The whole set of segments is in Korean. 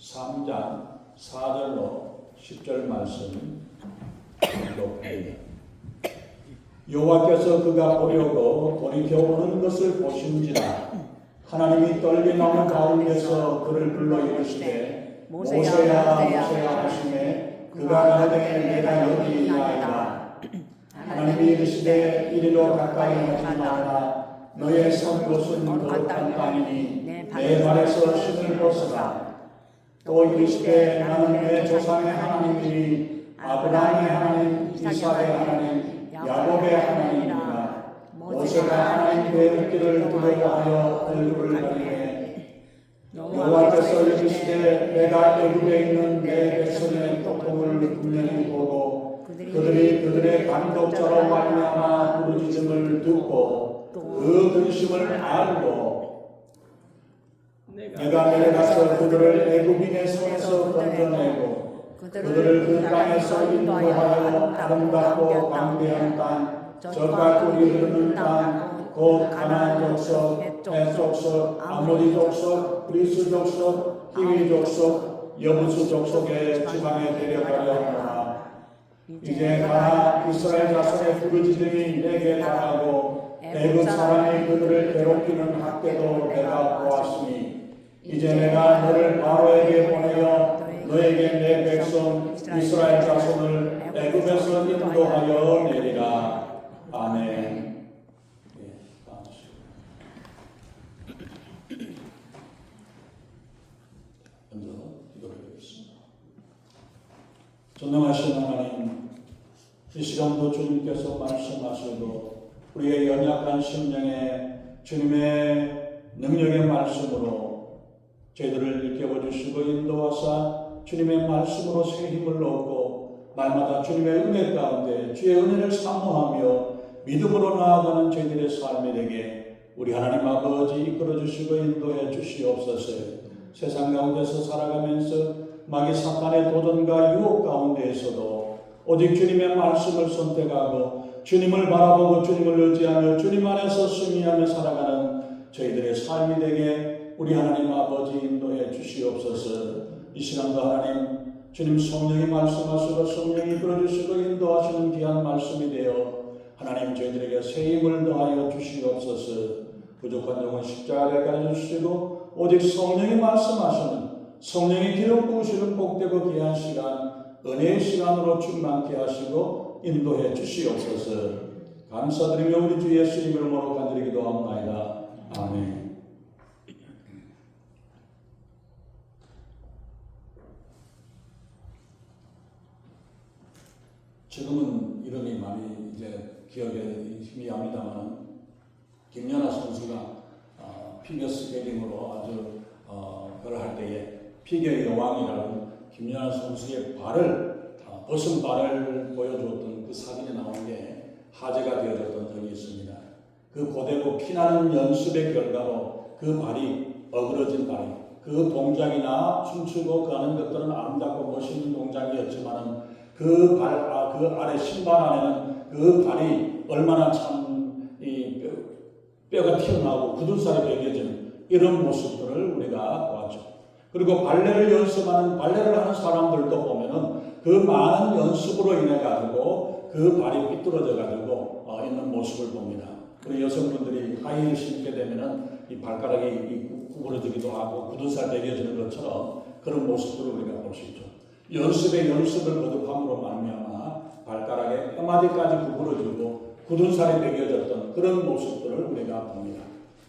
3장 4절로 10절 말씀 읽어봅니다. 여호와께서 그가 보려고 돌이켜 오는 것을 보신지라. 하나님이 떨기 나무 가운데서 그를 불러 이르시되 모세야 모세야 하시매 그가 가로되 내가 여기 있나이다. 하나님이 이르시되 이리로 가까이 하지 말라. 너의 선 곳은 거룩한 땅이니 내 발에서 신을 벗어라. 또 이르시되 나는 내 조상의 하나님이니 아브라함의 하나님, 이삭의 하나님, 야곱의 하나님이니라. 모세가 하나님 뵙기를 두려워하여 얼굴을 가리매 여호와께서 이르시되 내가 애굽에 있는 내 백성의 고통을 분명히 보고 그들의 감독자로 말미암아 부르짖음을 듣고 그 근심을 알고 내가 내려가서 그들을 애굽인의 손에서 건져내고 그들을 그 땅에서 인도하여 아름답고 광대한 땅, 젖과 꿀이 흐르는 땅, 곧 가나안 족속, 헷 족속, 아모리 족속, 그리스 족속, 히위 족속, 여부수 족속의 지방에 데려가려 하노라. 이제 가나 이스라엘 자손의 부르짖음이 내게 당하고 애굽 사람이 그들을 괴롭히는 학대도 내가 보았으니 이제 내가 너를 바로에게 보내어 너에게 내 백성 이스라엘 자손을 애굽에서 인도하여 내리라. 아멘. 먼저 기도드리겠습니다. 전능하신 하나님, 이 시간도 주님께서 말씀하시고 우리의 연약한 심령에 주님의 능력의 말씀으로 저희들을 일깨워 주시고 인도하사 주님의 말씀으로 새 힘을 얻고 날마다 주님의 은혜 가운데 주의 은혜를 사모하며 믿음으로 나아가는 저희들의 삶이 되게 우리 하나님 아버지 이끌어 주시고 인도해 주시옵소서. 세상 가운데서 살아가면서 마귀 사탄의 도전과 유혹 가운데에서도 오직 주님의 말씀을 선택하고 주님을 바라보고 주님을 의지하며 주님 안에서 승리하며 살아가는 저희들의 삶이 되게 우리 하나님 아버지 인도해 주시옵소서. 이 시간도 하나님 주님 성령이 말씀하시고 성령이 이끌어주시고 인도하시는 귀한 말씀이 되어 하나님 저희들에게 새 힘을 더하여 주시옵소서. 부족한 영혼 십자가에 가져주시고 오직 성령이 말씀하시는 성령이 기름 부으시는 복되고 귀한 시간 은혜의 시간으로 충만케 하시고 인도해 주시옵소서. 감사드리며 우리 주 예수 이름으로 간절히 기도합니다. 아멘. 지금은 이름이 많이 이제 기억에 희미합니다만 김연아 선수가 피겨 스케이팅으로 아주 그걸 할 때에 피겨의 여왕이라는 김연아 선수의 발을 벗은 발을 보여주었던 그 사진이 나온 게 화제가 되어졌던 적이 있습니다. 그 고되고 피나는 연습의 결과로 그 발이 어그러진 발이 그 동작이나 춤추고 그 하는 것들은 아름답고 멋있는 동작이었지만은 그 아래 신발 안에는 그 발이 얼마나 참 뼈가 튀어나오고 굳은 살이 베겨진 이런 모습들을 우리가 보았죠. 그리고 발레를 하는 사람들도 보면은 그 많은 연습으로 인해 가지고 그 발이 삐뚤어져 가지고 있는 모습을 봅니다. 우리 여성분들이 하이힐 신게 되면은 이 발가락이 구부러지기도 하고 굳은 살 베겨지는 것처럼 그런 모습들을 우리가 볼 수 있죠. 연습의 연습을 거듭함으로 말미암아 발가락에 뼈마디까지 구부러지고 굳은 살이 베겨졌던 그런 모습들을 우리가 봅니다.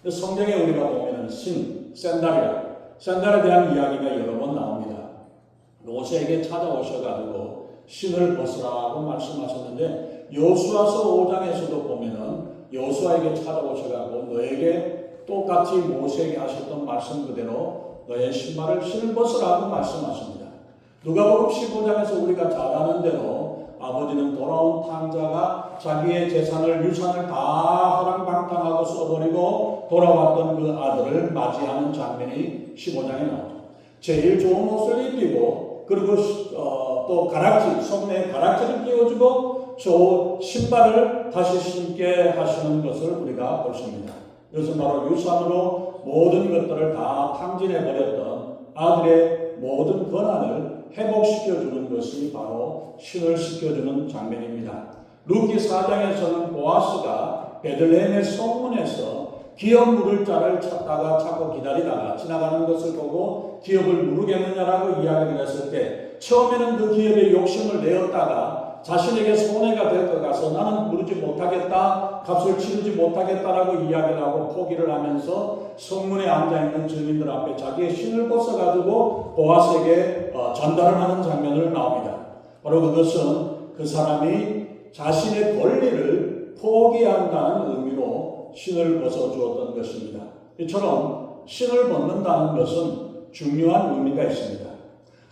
성경에 우리가 보면은 샌달에 대한 이야기가 여러 번 나옵니다. 모세에게 찾아오셔가지고 신을 벗으라고 말씀하셨는데 여호수아서 5장에서도 보면은 여호수아에게 찾아오셔가지고 너에게 똑같이 모세에게 하셨던 말씀 그대로 너의 신을 벗으라고 말씀하십니다. 누가복음 15장에서 우리가 잘 아는 대로 아버지는 돌아온 탕자가 자기의 재산을 유산을 다 허랑방탕하고 써버리고 돌아왔던 그 아들을 맞이하는 장면이 15장에 나오죠. 제일 좋은 옷을 입히고 그리고 또 손에 가락지를 끼워주고 저 신발을 다시 신게 하시는 것을 우리가 볼 수 있습니다. 이것은 바로 유산으로 모든 것들을 다 탕진해버렸던 아들의 모든 권한을 회복시켜주는 것이 바로 신을 시켜주는 장면입니다. 루키 4장에서는 보아스가 베들레헴의 성문에서 기업 물을 자를 찾다가 찾고 기다리다가 지나가는 것을 보고 기업을 물으겠느냐라고 이야기를 했을 때 처음에는 그 기업에 욕심을 내었다가 자신에게 손해가 될 것 같아서 나는 물지 못하겠다, 값을 치르지 못하겠다라고 이야기를 하고 포기를 하면서 성문에 앉아있는 주민들 앞에 자기의 신을 벗어가지고 보아스에게 전달을 하는 장면을 나옵니다. 바로 그것은 그 사람이 자신의 권리를 포기한다는 의미로 신을 벗어주었던 것입니다. 이처럼 신을 벗는다는 것은 중요한 의미가 있습니다.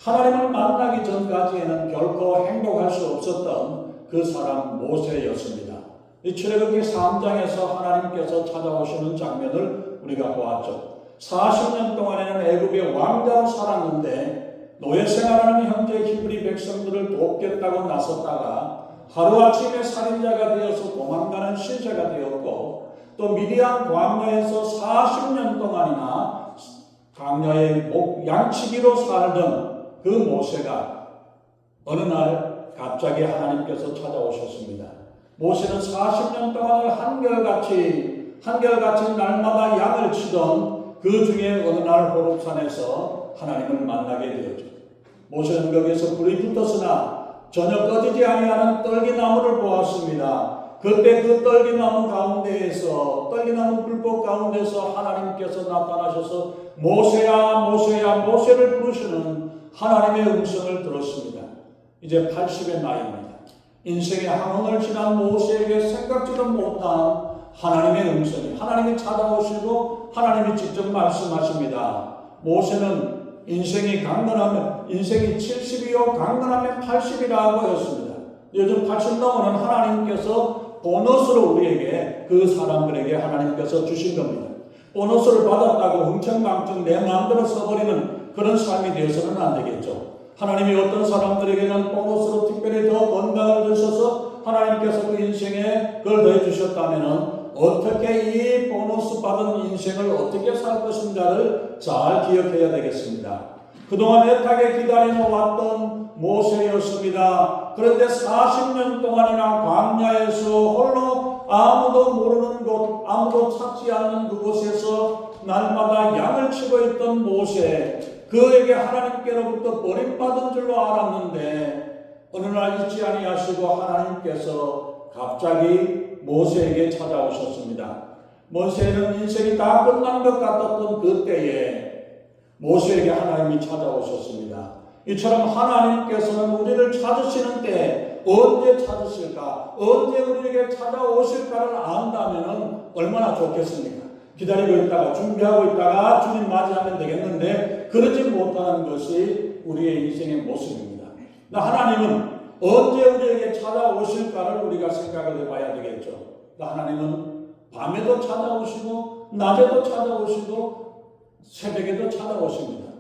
하나님을 만나기 전까지에는 결코 행복할 수 없었던 그 사람 모세였습니다. 이 출애굽기 3장에서 하나님께서 찾아오시는 장면을 우리가 보았죠. 40년 동안에는 애굽의 왕자로 살았는데 노예 생활하는 형제 히브리 백성들을 돕겠다고 나섰다가 하루아침에 살인자가 되어서 도망가는 신세가 되었고 또 미디안 광야에서 40년 동안이나 광야의 양치기로 살던 그 모세가 어느 날 갑자기 하나님께서 찾아오셨습니다. 모세는 40년 동안을 한결같이 날마다 양을 치던 그 중에 어느 날 호렙산에서 하나님을 만나게 되었죠. 모세는 거기에서 불이 붙었으나 전혀 꺼지지 아니하는 떨기나무를 보았습니다. 그때 그 떨기나무 불꽃 가운데서 하나님께서 나타나셔서 모세야 모세야 모세를 부르시는 하나님의 음성을 들었습니다. 이제 80의 나이입니다. 인생의 항원을 지난 모세에게 생각지도 못한 하나님의 음성이 하나님이 찾아오시고 하나님이 직접 말씀하십니다. 모세는 인생이 70이요 강건하면 80이라고 했습니다. 요즘 80 넘어는 하나님께서 보너스로 우리에게 그 사람들에게 하나님께서 주신 겁니다. 보너스를 받았다고 흥청망청 내 마음대로 써버리는 그런 삶이 되어서는 안 되겠죠. 하나님이 어떤 사람들에게는 보너스로 특별히 더 건강을 주셔서 하나님께서 그 인생에 그걸 더해 주셨다면 어떻게 이 보너스 받은 인생을 어떻게 살 것인가를 잘 기억해야 되겠습니다. 그동안 애타게 기다려왔던 모세였습니다. 그런데 40년 동안이나 광야에서 홀로 아무도 모르는 곳, 아무도 찾지 않는 그곳에서 날마다 양을 치고 있던 모세, 그에게 하나님께로부터 버림받은 줄로 알았는데 어느 날 잊지 아니하시고 하나님께서 갑자기 모세에게 찾아오셨습니다. 모세는 인생이 다 끝난 것 같았던 그때에 모세에게 하나님이 찾아오셨습니다. 이처럼 하나님께서는 우리를 찾으시는 때 언제 찾으실까, 언제 우리에게 찾아오실까를 안다면 얼마나 좋겠습니까? 기다리고 있다가 준비하고 있다가 주님 맞이하면 되겠는데 그러지 못하는 것이 우리의 인생의 모습입니다. 하나님은 언제 우리에게 찾아오실까를 우리가 생각을 해봐야 되겠죠. 하나님은 밤에도 찾아오시고 낮에도 찾아오시고 새벽에도 찾아오십니다.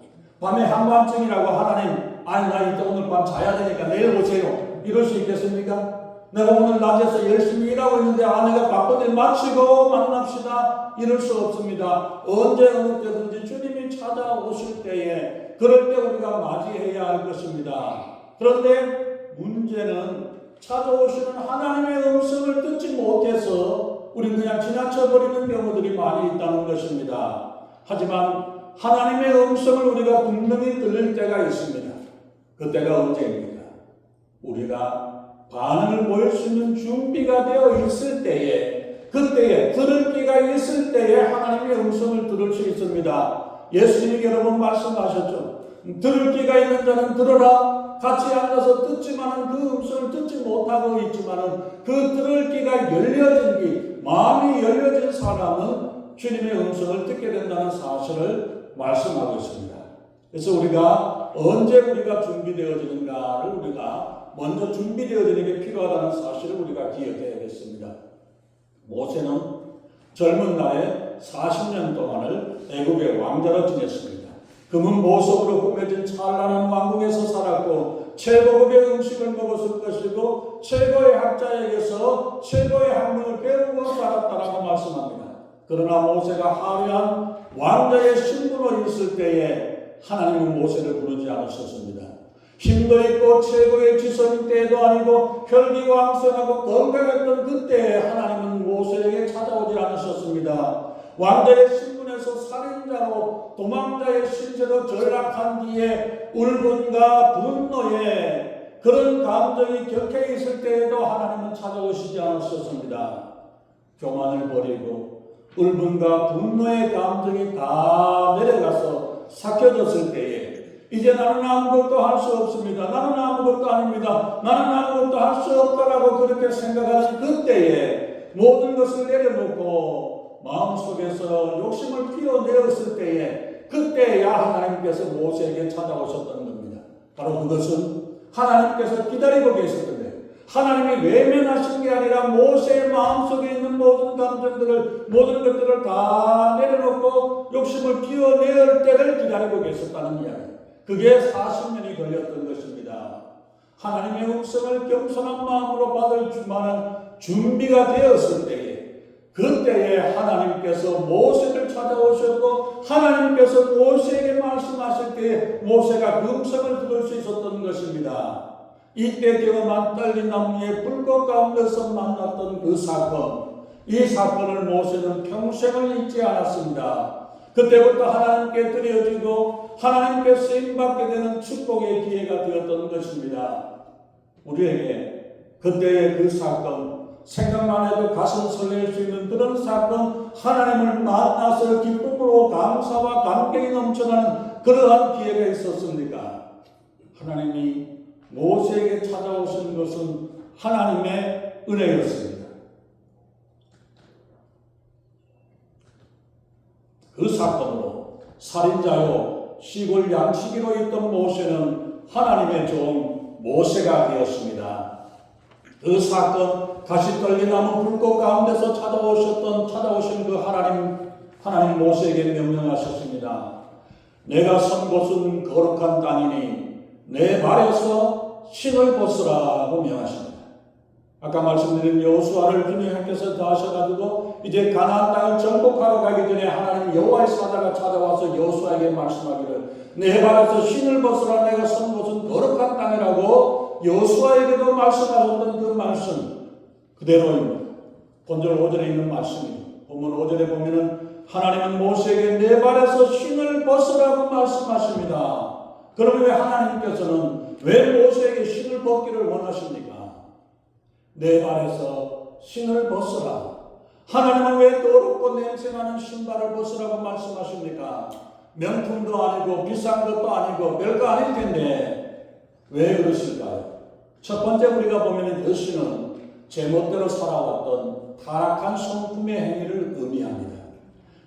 밤에 한밤중이라고 하나님 나 이따 오늘 밤 자야 되니까 내일 오세요 이럴 수 있겠습니까? 내가 오늘 낮에서 열심히 일하고 있는데 내가 바쁜 일 마치고 만납시다 이럴 수 없습니다. 언제 어느 때든지 주님이 찾아오실 때에 그럴 때 우리가 맞이해야 할 것입니다. 그런데 문제는 찾아오시는 하나님의 음성을 듣지 못해서 우리는 그냥 지나쳐버리는 경우들이 많이 있다는 것입니다. 하지만 하나님의 음성을 우리가 분명히 들릴 때가 있습니다. 그때가 언제입니까? 우리가 반응을 보일 수 있는 준비가 되어 있을 때에, 그때에 들을 기가 있을 때에 하나님의 음성을 들을 수 있습니다. 예수님이 여러 번 말씀하셨죠. 들을 기가 있는 자는 들어라. 같이 앉아서 듣지만은 그 음성을 듣지 못하고 있지만은 그 들을 기가 열려진 마음이 열려진 사람은 주님의 음성을 듣게 된다는 사실을 말씀하고 있습니다. 그래서 우리가 언제 우리가 준비되어지는가를 우리가 먼저 준비되어지는 게 필요하다는 사실을 우리가 기억해야겠습니다. 모세는 젊은 날에 40년 동안을 애굽의 왕자로 지냈습니다. 금은 보석으로 꾸며진 찬란한 왕국에서 살았고 최고급의 음식을 먹었을 것이고 최고의 학자에게서 최고의 학문을 배우고 살았다라고 말씀합니다. 그러나 모세가 화려한 왕자의 신분으로 있을 때에 하나님은 모세를 부르지 않으셨습니다. 힘도 있고 최고의 지성인 때도 아니고 혈기왕성하고 건강했던 그때 하나님은 모세에게 찾아오지 않으셨습니다. 왕자의 신분에서 살인자로 도망자의 신세로 전락한 뒤에 울분과 분노에 그런 감정이 격해 있을 때에도 하나님은 찾아오시지 않으셨습니다. 교만을 버리고 울분과 분노의 감정이 다 내려가서 삭혀졌을 때에 이제 나는 아무것도 할 수 없습니다. 나는 아무것도 아닙니다. 나는 아무것도 할 수 없다라고 그렇게 생각하는 그때에 모든 것을 내려놓고 마음속에서 욕심을 피워내었을 때에 그때야 하나님께서 모세에게 찾아오셨던 겁니다. 바로 그것은 하나님께서 기다리고 계셨던 거예요. 하나님이 외면하신 게 아니라 모세의 마음속에 있는 모든 감정들을 모든 것들을 다 내려놓고 욕심을 피워낼 때를 기다리고 계셨다는 이야기. 그게 40년이 걸렸던 것입니다. 하나님의 음성을 겸손한 마음으로 받을 만한 준비가 되었을 때에 그때에 하나님께서 모세를 찾아오셨고 하나님께서 모세에게 말씀하실 때에 모세가 그 음성을 들을 수 있었던 것입니다. 이때 경험한 떨린나무의 불꽃 가운데서 만났던 그 사건, 이 사건을 모세는 평생을 잊지 않았습니다. 그때부터 하나님께 드려지고 하나님께 쓰임받게 되는 축복의 기회가 되었던 것입니다. 우리에게 그때의 그 사건, 생각만 해도 가슴 설렐 수 있는 그런 사건, 하나님을 만나서 기쁨으로 감사와 감격이 넘쳐나는 그러한 기회가 있었습니까? 하나님이 모세에게 찾아오신 것은 하나님의 은혜였습니다. 그 사건으로 살인자요 시골 양치기로 있던 모세는 하나님의 종 모세가 되었습니다. 그 사건 가시떨리나무 불꽃 가운데서 찾아오신 그 하나님 모세에게 명령하셨습니다. 내가 선 곳은 거룩한 땅이니 내 발에서 신을 벗으라고 명하십니다. 아까 말씀드린 여호수아를 주님께서 다 하셔가지고 이제 가나안 땅을 정복하러 가기 전에 하나님 여호와의 사자가 찾아와서 여호수아에게 말씀하기를 내 발에서 신을 벗으라 내가 선 곳은 거룩한 땅이라고 여호수아에게도 말씀하셨던 그 말씀 그대로입니다. 본절 5절에 있는 말씀입니다. 본문 5절에 보면은 하나님은 모세에게 내 발에서 신을 벗으라고 말씀하십니다. 그러면 왜 하나님께서는 왜 모세에게 신을 벗기를 원하십니까? 내 발에서 신을 벗으라. 하나님은 왜 더럽고 냄새나는 신발을 벗으라고 말씀하십니까? 명품도 아니고 비싼 것도 아니고 별거 아닐 텐데 왜 그러실까요? 첫 번째 우리가 보면 그 신은 제멋대로 살아왔던 타락한 성품의 행위를 의미합니다.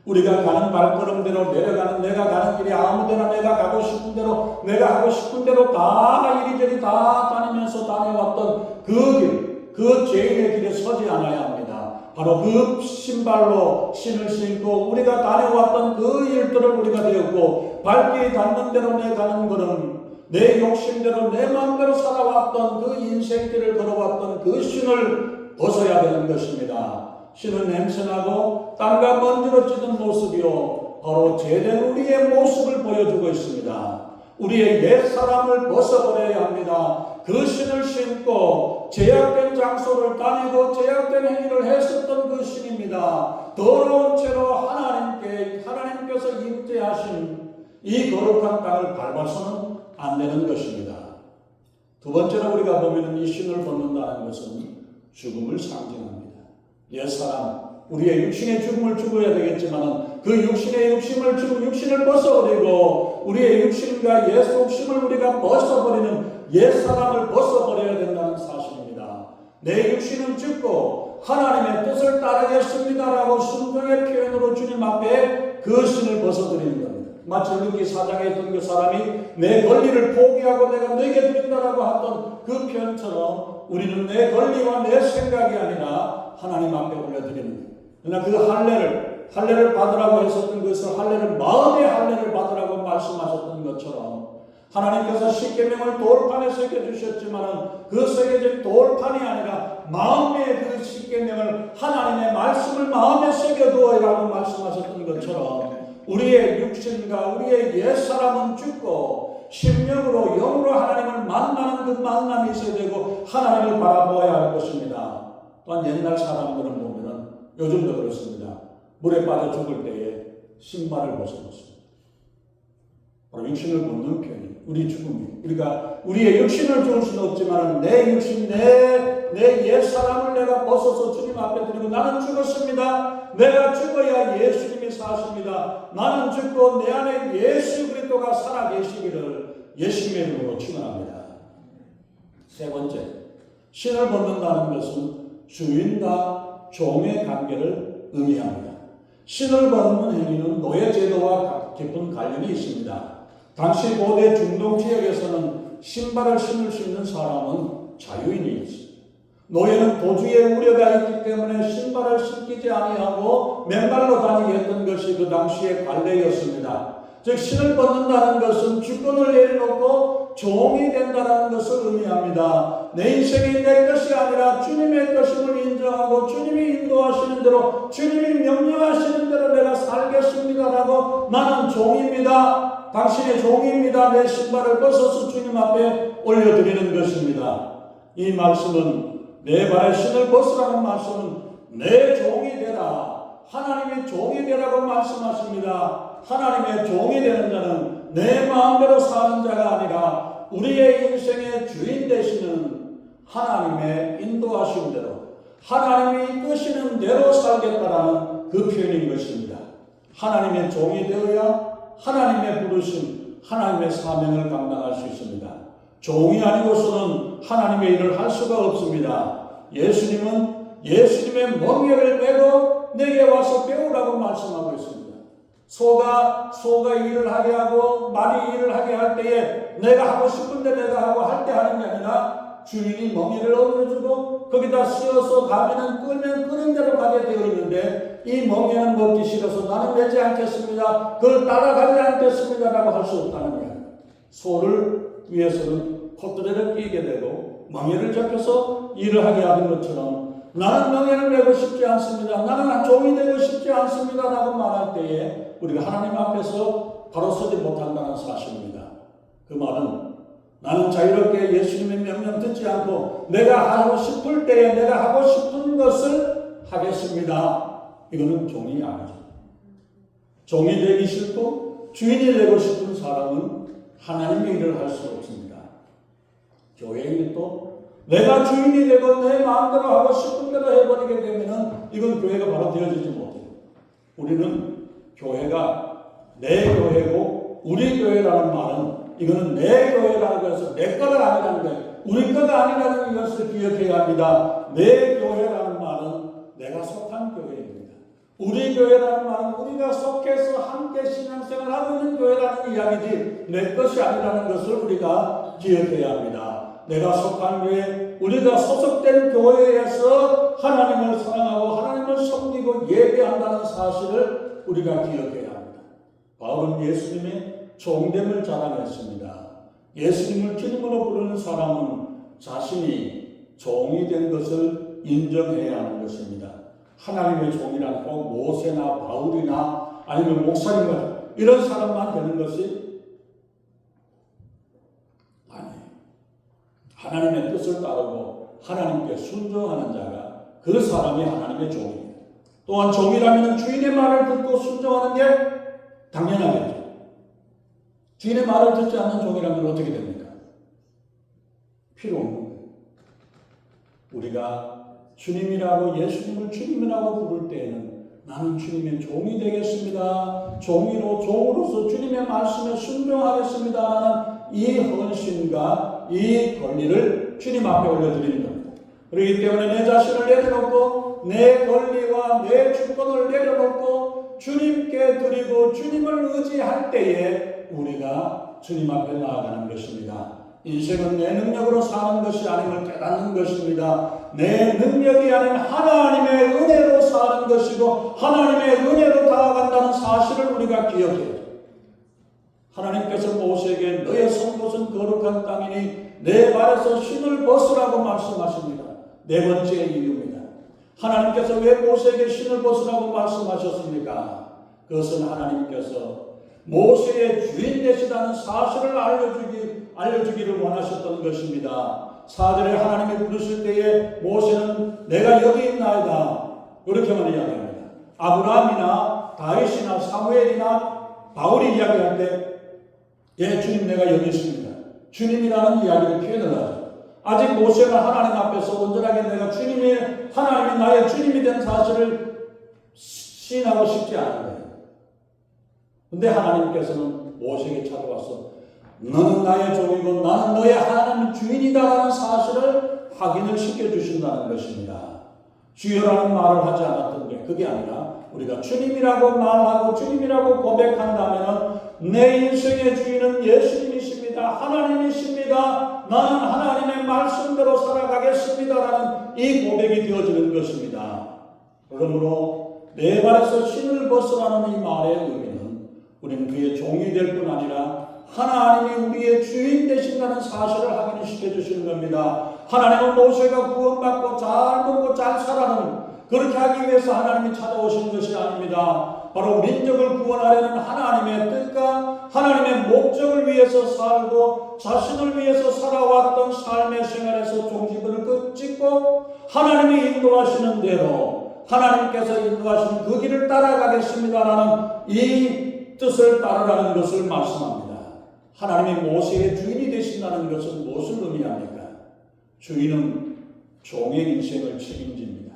우리가 가는 발걸음대로 내려가는 내가 가는 길이 아무데나 내가 가고 싶은 대로 내가 하고 싶은 대로 다 이리저리 다 다니면서 다녀왔던 그 길, 그 죄인의 길에 서지 않아야 합니다. 바로 그 신발로 신을 신고 우리가 다녀왔던 그 일들을 우리가 되었고 발길이 닿는 대로 내 가는 것은 내 욕심대로 내 마음대로 살아왔던 그 인생길을 걸어왔던 그 신을 벗어야 되는 것입니다. 신은 냄새나고 땅과 먼지로 찌든 모습이요 바로 죄된 우리의 모습을 보여주고 있습니다. 우리의 옛사람을 벗어버려야 합니다. 그 신을 신고 제약된 장소를 다니고 제약된 행위를 했었던 그 신입니다. 더러운 채로 하나님께서 임재하신 이 거룩한 땅을 밟아서는 안 되는 것입니다. 두 번째로 우리가 보면 이 신을 벗는다는 것은 죽음을 상징합니다. 옛사람, 우리의 육신의 죽음을 죽어야 되겠지만 그 육신의 육신을 벗어버리고 우리의 육신과 옛 속심을 우리가 벗어버리는 옛사람을 벗어버려야 된다는 사실입니다. 내 육신은 죽고 하나님의 뜻을 따르겠습니다라고 순종의 표현으로 주님 앞에 그 신을 벗어드리는 겁니다. 마치 루기 4장에 있던 그 사람이 내 권리를 포기하고 내가 내게 드린다라고 했던 그 표현처럼 우리는 내 권리와 내 생각이 아니라 하나님 앞에 올려드리는 거예요. 그러나 그 할례를 받으라고 했었던 것을 마음의 할례를 받으라고 말씀하셨던 것처럼 하나님께서 십계명을 돌판에 새겨주셨지만 그 새겨진 돌판이 아니라 마음의 그 십계명을 하나님의 말씀을 마음에 새겨두어라고 말씀하셨던 것처럼 우리의 육신과 우리의 옛사람은 죽고 심령으로 영으로 하나님을 만나는 그 만남이 있어야 되고 하나님을 바라보아야 할 것입니다. 또한 옛날 사람들은 보면은 요즘도 그렇습니다. 물에 빠져 죽을 때에 신발을 벗어놓습니다. 바로 육신을 벗는 편이 우리 죽음이 우리가 우리의 육신을 죽을 수는 없지만 내 육신 내 옛사람을 내가 벗어서 주님 앞에 드리고 나는 죽었습니다. 내가 죽어야 예수님이 사십니다. 나는 죽고 내 안에 예수 그리스도가 살아계시기를 예수님의 이름으로 축원합니다. 세 번째, 신을 벗는다는 것은 주인과 종의 관계를 의미합니다. 신을 벗는 행위는 노예제도와 깊은 관련이 있습니다. 당시 고대 중동 지역에서는 신발을 신을 수 있는 사람은 자유인이었습니다. 노예는 도주의 우려가 있기 때문에 신발을 신기지 아니하고 맨발로 다니게 했던 것이 그 당시의 관례였습니다. 즉 신을 벗는다는 것은 주권을 내려놓고 종이 된다는 것을 의미합니다. 내 인생이 내 것이 아니라 주님의 것임을 인정하고 주님이 인도하시는 대로 주님이 명령하시는 대로 내가 살겠습니다라고 나는 종입니다. 당신의 종입니다. 내 신발을 벗어서 주님 앞에 올려드리는 것입니다. 이 말씀은 내 발에 신을 벗으라는 말씀은 내 종이 되라. 하나님의 종이 되라고 말씀하십니다. 하나님의 종이 되는 자는 내 마음대로 사는 자가 아니라 우리의 인생의 주인 되시는 하나님의 인도하신 대로 하나님이 이끄시는 대로 살겠다라는 그 표현인 것입니다. 하나님의 종이 되어야 하나님의 부르심, 하나님의 사명을 감당할 수 있습니다. 종이 아니고서는 하나님의 일을 할 수가 없습니다. 예수님은 예수님의 멍에를 메고 내게 와서 배우라고 말씀하고 있습니다. 소가 일을 하게 하고 말이 일을 하게 할 때에 내가 하고 싶은데 내가 하고 할 때 하는 게 아니라 주인이 멍에를 얻어주고 거기다 씌워서 가면은 끄면 끄는 대로 가게 되어 있는데 이 멍에는 먹기 싫어서 나는 매지 않겠습니다. 그걸 따라가지 않겠습니다 라고 할 수 없다는 거예요. 소를 위해서는 콧대를 끼게 되고 멍에를 잡혀서 일을 하게 하는 것처럼 나는 멍에를 메고 싶지 않습니다. 나는 종이 되고 싶지 않습니다 라고 말할 때에 우리가 하나님 앞에서 바로 서지 못한다는 사실입니다. 그 말은 나는 자유롭게 예수님의 명령 듣지 않고 내가 하고 싶을 때에 내가 하고 싶은 것을 하겠습니다. 이거는 종이 아니죠. 종이 되기 싫고 주인이 되고 싶은 사람은 하나님의 일을 할 수 없습니다. 교회의 일도 내가 주인이 되고 내 마음대로 하고 싶은 대로 해버리게 되면 이건 교회가 바로 되어지지 못해요. 우리는 교회가 내 교회고 우리 교회라는 말은 이거는 내 교회라는 것은 내 거가 아니라는 거예요. 우리 거가 아니라는 것을 기억해야 합니다. 내 교회라는 말은 내가 속한 교회입니다. 우리 교회라는 말은 우리가 속해서 함께 신앙생활을 하고 있는 교회라는 이야기지 내 것이 아니라는 것을 우리가 기억해야 합니다. 내가 속한 교회, 우리가 소속된 교회에서 하나님을 사랑하고 하나님을 섬기고 예배한다는 사실을 우리가 기억해야 합니다. 바울은 예수님의 종됨을 자랑했습니다. 예수님을 주님으로 부르는 사람은 자신이 종이 된 것을 인정해야 하는 것입니다. 하나님의 종이란 꼭 모세나 바울이나 아니면 목사님 이런 사람만 되는 것이 아니에요. 하나님의 뜻을 따르고 하나님께 순종하는 자가 그 사람이 하나님의 종입니다. 또한 종이라면 주인의 말을 듣고 순종하는 게 당연하겠죠. 주인의 말을 듣지 않는 종이라면 어떻게 됩니까? 필요 없는 거예요. 우리가 주님이라고 예수님을 주님이라고 부를 때에는 나는 주님의 종이 되겠습니다. 종으로서 주님의 말씀에 순종하겠습니다. 라는 이 헌신과 이 권리를 주님 앞에 올려드리는 겁니다. 그렇기 때문에 내 자신을 내려놓고 내 권리와 내 주권을 내려놓고 주님께 드리고 주님을 의지할 때에 우리가 주님 앞에 나아가는 것입니다. 인생은 내 능력으로 사는 것이 아님을 깨닫는 것입니다. 내 능력이 아닌 하나님의 은혜로 사는 것이고 하나님의 은혜로 다가간다는 사실을 우리가 기억해야죠. 하나님께서 모세에게 너의 선 곳은 거룩한 땅이니 내 발에서 신을 벗으라고 말씀하십니다. 네 번째 이유입니다. 하나님께서 왜 모세에게 신을 벗으라고 말씀하셨습니까? 그것은 하나님께서 모세의 주인 되시다는 사실을 알려주기를 원하셨던 것입니다. 4절에 하나님이 부르실 때에 모세는 내가 여기 있나이다 이렇게만 이야기합니다. 아브라함이나 다윗이나 사무엘이나 바울이 이야기할 때 예 주님 내가 여기 있습니다. 주님이라는 이야기를 표현을 하죠. 아직 모세가 하나님 앞에서 온전하게 내가 하나님이 나의 주님이 된 사실을 시인하고 싶지 않은 거예요. 근데 하나님께서는 모세에게 찾아와서 너는 나의 종이고 나는 너의 하나님 주인이다라는 사실을 확인을 시켜주신다는 것입니다. 주여라는 말을 하지 않았던 게 그게 아니라 우리가 주님이라고 말하고 주님이라고 고백한다면 내 인생의 주인은 예수님이십니다. 하나님이십니다. 나는 하나님의 말씀대로 살아가겠습니다라는 이 고백이 되어지는 것입니다. 그러므로 내 발에서 신을 벗으라는 이 말의 의미는 우리는 그의 종이 될 뿐 아니라 하나님이 우리의 주인 되신다는 사실을 확인시켜 주시는 겁니다. 하나님은 모세가 구원받고 잘 먹고 잘 살아는 그렇게 하기 위해서 하나님이 찾아오신 것이 아닙니다. 바로 민족을 구원하려는 하나님의 뜻과 하나님의 목적을 위해서 살고 자신을 위해서 살아왔던 삶의 생활에서 종지부를 찍고 하나님이 인도하시는 대로 하나님께서 인도하시는 그 길을 따라가겠습니다라는 이 뜻을 따르라는 것을 말씀합니다. 하나님이 모세의 주인이 되신다는 것은 무엇을 의미합니까? 주인은 종의 인생을 책임집니다.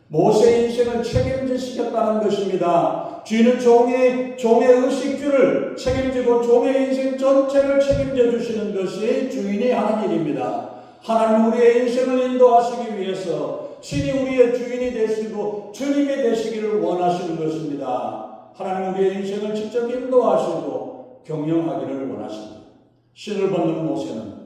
모세의 인생을 책임지시겠다는 것입니다. 주인은 종의 의식주를 책임지고 종의 인생 전체를 책임져 주시는 것이 주인이 하는 일입니다. 하나님은 우리의 인생을 인도하시기 위해서 신이 우리의 주인이 되시고 주님이 되시기를 원하시는 것입니다. 하나님은 우리의 인생을 직접 인도하시고 경영하기를 원하십니다. 신을 벗는 모세는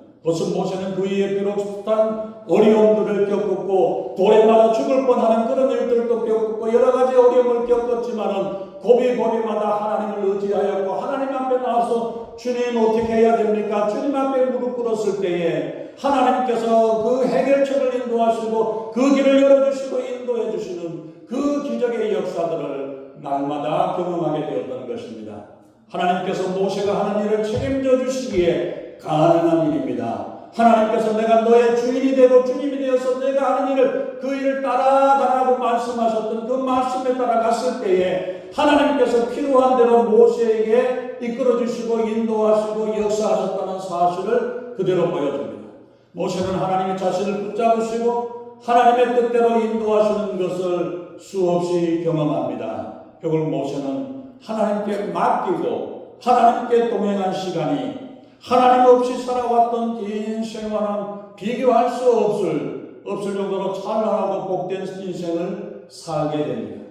그 위에 비록 숱한 어려움들을 겪었고 돌에 맞아 죽을 뻔하는 그런 일들도 겪었고 여러 가지 어려움을 겪었지만은 고비마다 하나님을 의지하였고 하나님 앞에 나와서 주님 어떻게 해야 됩니까? 주님 앞에 무릎 꿇었을 때에 하나님께서 그 해결책을 인도하시고 그 길을 열어주시고 인도해 주시는 그 기적의 역사들을 날마다 경험하게 되었던 것입니다. 하나님께서 모세가 하는 일을 책임져 주시기에 가능한 일입니다. 하나님께서 내가 너의 주인이 되고 주님이 되어서 내가 하는 일을 그 일을 따라가라고 말씀하셨던 그 말씀에 따라갔을 때에 하나님께서 필요한 대로 모세에게 이끌어 주시고 인도하시고 역사하셨다는 사실을 그대로 보여줍니다. 모세는 하나님의 자신을 붙잡으시고 하나님의 뜻대로 인도하시는 것을 수없이 경험합니다. 결국 모세는 하나님께 맡기고 하나님께 동행한 시간이 하나님 없이 살아왔던 긴 생활은 비교할 수 없을 정도로 찬란하고 복된 인생을 살게 됩니다.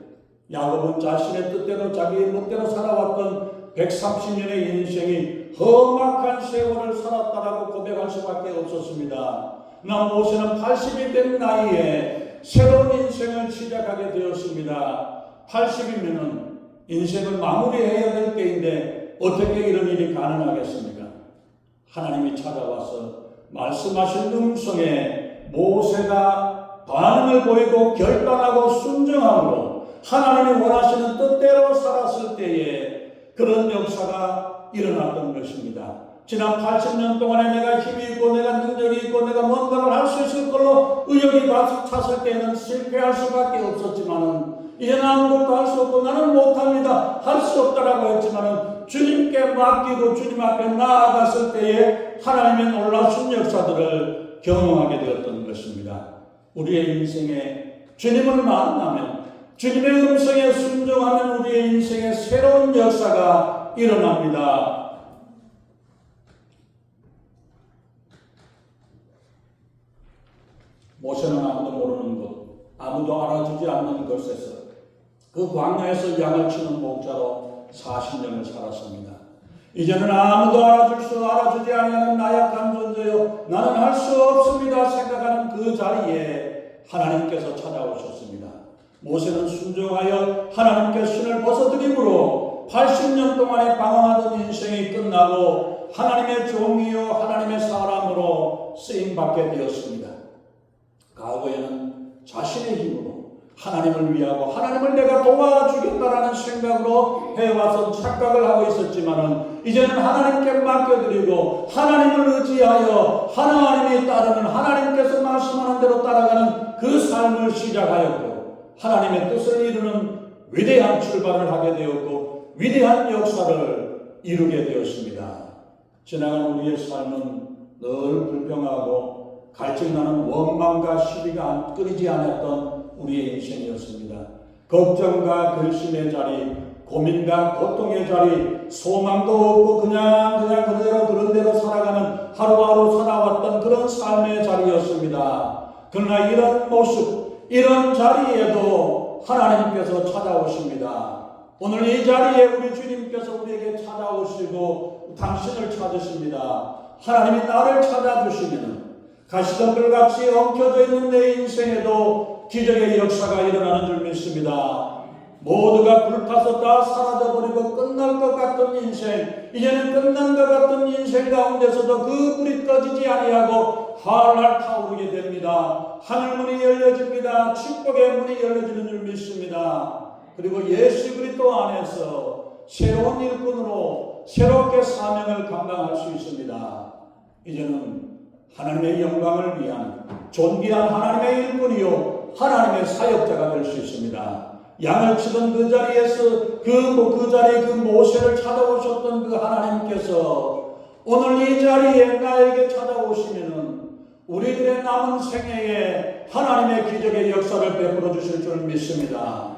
야곱은 자신의 뜻대로 자기의 멋대로 살아왔던 130년의 인생이 험악한 세월을 살았다라고 고백할 수밖에 없었습니다. 그러나 모세는 80이 된 나이에 새로운 인생을 시작하게 되었습니다. 80이면은 인생을 마무리해야 될 때인데 어떻게 이런 일이 가능하겠습니까? 하나님이 찾아와서 말씀하신 음성에 모세가 반응을 보이고 결단하고 순종함으로 하나님이 원하시는 뜻대로 살았을 때에 그런 역사가 일어났던 것입니다. 지난 80년 동안에 내가 힘이 있고 내가 능력이 있고 내가 뭔가를 할 수 있을 걸로 의욕이 가득 찼을 때는 실패할 수밖에 없었지만은 이제는 아무것도 할 수 없고 나는 못합니다. 할 수 없다라고 했지만은 주님께 맡기고 주님 앞에 나아갔을 때에 하나님의 놀라운 역사들을 경험하게 되었던 것입니다. 우리의 인생에 주님을 만나면 주님의 음성에 순종하면 우리의 인생에 새로운 역사가 일어납니다. 모세는 아무도 모르는 곳, 아무도 알아주지 않는 곳에서 그 광야에서 양을 치는 목자로 40년을 살았습니다. 이제는 아무도 알아주지 아니하는 나약한 존재요 나는 할 수 없습니다 생각하는 그 자리에 하나님께서 찾아오셨습니다. 모세는 순종하여 하나님께 신을 벗어드림으로 80년 동안의 방황하던 인생이 끝나고 하나님의 종이요 하나님의 사람으로 쓰임받게 되었습니다. 과거에는 자신의 힘으로 하나님을 위하고 하나님을 내가 도와주겠다라는 생각으로 해와서 착각을 하고 있었지만은 이제는 하나님께 맡겨드리고 하나님을 의지하여 하나님이 따르는 하나님께서 말씀하는 대로 따라가는 그 삶을 시작하였고 하나님의 뜻을 이루는 위대한 출발을 하게 되었고 위대한 역사를 이루게 되었습니다. 지나간 우리의 삶은 늘 불평하고 갈증나는 원망과 시비가 끊이지 않았던 우리의 인생이었습니다. 걱정과 근심의 자리, 고민과 고통의 자리, 소망도 없고 그냥 그대로 그런 대로 살아가는 하루하루 살아왔던 그런 삶의 자리였습니다. 그러나 이런 모습, 이런 자리에도 하나님께서 찾아오십니다. 오늘 이 자리에 우리 주님께서 우리에게 찾아오시고 당신을 찾으십니다. 하나님이 나를 찾아주시면 가시덤불같이 엉켜져 있는 내 인생에도 기적의 역사가 일어나는 줄 믿습니다. 모두가 불타서 다 사라져버리고 끝날 것 같은 인생, 이제는 끝난 것 같은 인생 가운데서도 그 불이 꺼지지 아니하고 활활 타오르게 됩니다. 하늘문이 열려집니다. 축복의 문이 열려지는 줄 믿습니다. 그리고 예수 그리스도 안에서 새로운 일꾼으로 새롭게 사명을 감당할 수 있습니다. 이제는 하나님의 영광을 위한 존귀한 하나님의 일꾼이요 하나님의 사역자가 될 수 있습니다. 양을 치던 그 자리에서 그 자리에 그 모세를 찾아오셨던 그 하나님께서 오늘 이 자리에 나에게 찾아오시면은 우리들의 남은 생애에 하나님의 기적의 역사를 베풀어 주실 줄 믿습니다.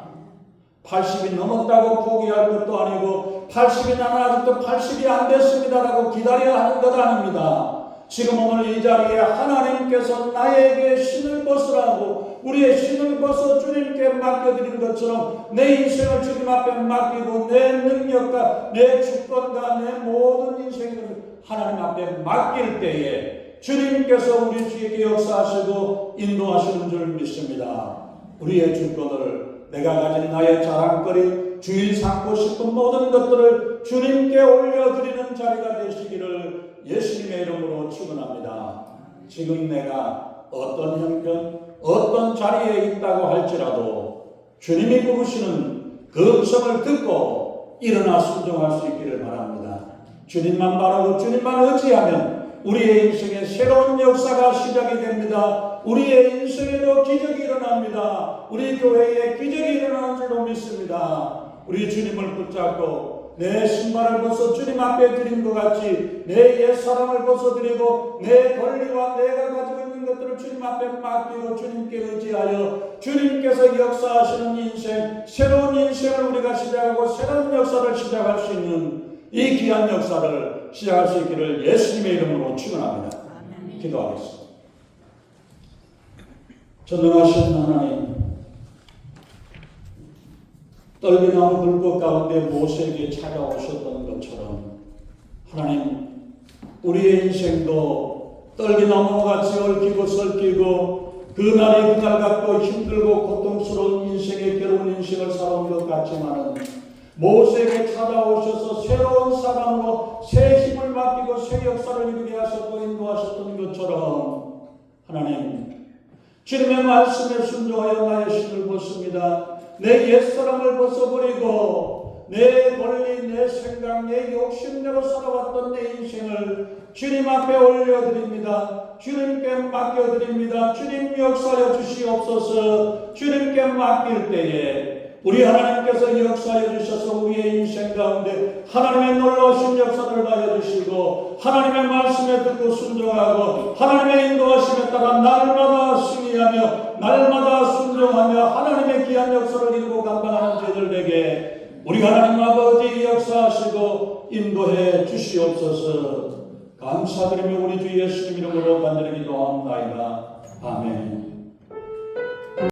80이 넘었다고 포기할 것도 아니고 80이 나는 아직도 80이 안 됐습니다라고 기다려야 하는 것 아닙니다. 지금 오늘 이 자리에 하나님께서 나에게 신을 벗으라고 우리의 신을 벗어 주님께 맡겨드린 것처럼 내 인생을 주님 앞에 맡기고 내 능력과 내 주권과 내 모든 인생을 하나님 앞에 맡길 때에 주님께서 우리 주에게 역사하시고 인도하시는 줄 믿습니다. 우리의 주권을 내가 가진 나의 자랑거리 주인 삼고 싶은 모든 것들을 주님께 올려드리는 자리가 되시기를 예수님의 이름으로 축원합니다. 지금 내가 어떤 형편, 어떤 자리에 있다고 할지라도 주님이 부르시는 그 음성을 듣고 일어나 순종할 수 있기를 바랍니다. 주님만 바라고 주님만 의지하면 우리의 인생에 새로운 역사가 시작이 됩니다. 우리의 인생에도 기적이 일어납니다. 우리 교회에 기적이 일어나는 줄로 믿습니다. 우리 주님을 붙잡고 내 신발을 벗어 주님 앞에 드린 것 같이 내 옛사람을 벗어드리고 내 권리와 내가 가지고 있는 것들을 주님 앞에 맡기고 주님께 의지하여 주님께서 역사하시는 인생, 새로운 인생을 우리가 시작하고 새로운 역사를 시작할 수 있는 이 귀한 역사를 시작할 수 있기를 예수님의 이름으로 축원합니다. 기도하겠습니다. 전능하신 하나님, 떨기나무 불꽃 가운데 모세에게 찾아오셨던 것처럼 하나님, 우리의 인생도 떨기나무와 같이 얽히고 설키고 그날이 그날 같고 힘들고 고통스러운 인생의 괴로운 인생을 살아온 것 같지만은 모세에게 찾아오셔서 새로운 사람으로 새 힘을 맡기고 새 역사를 이루게 하셨고 인도하셨던 것처럼 하나님, 주님의 말씀에 순종하여 나의 신을 벗습니다. 내 옛사람을 벗어버리고 내 권리, 내 생각, 내 욕심대로 살아왔던 내 인생을 주님 앞에 올려드립니다. 주님께 맡겨드립니다. 주님 역사하여 주시옵소서. 주님께 맡길 때에 우리 하나님께서 역사해 주셔서 우리의 인생 가운데 하나님의 놀라우신 역사를 하여 주시고 하나님의 말씀에 듣고 순종하고 하나님의 인도하심에 따라 날마다 승리하며 날마다 순종하며 하나님의 귀한 역사를 이루고 감당하는 저희들에게 우리 하나님 아버지 역사하시고 인도해 주시옵소서. 감사드리며 우리 주 예수님 이름으로 간절히 기도합니다. 아멘.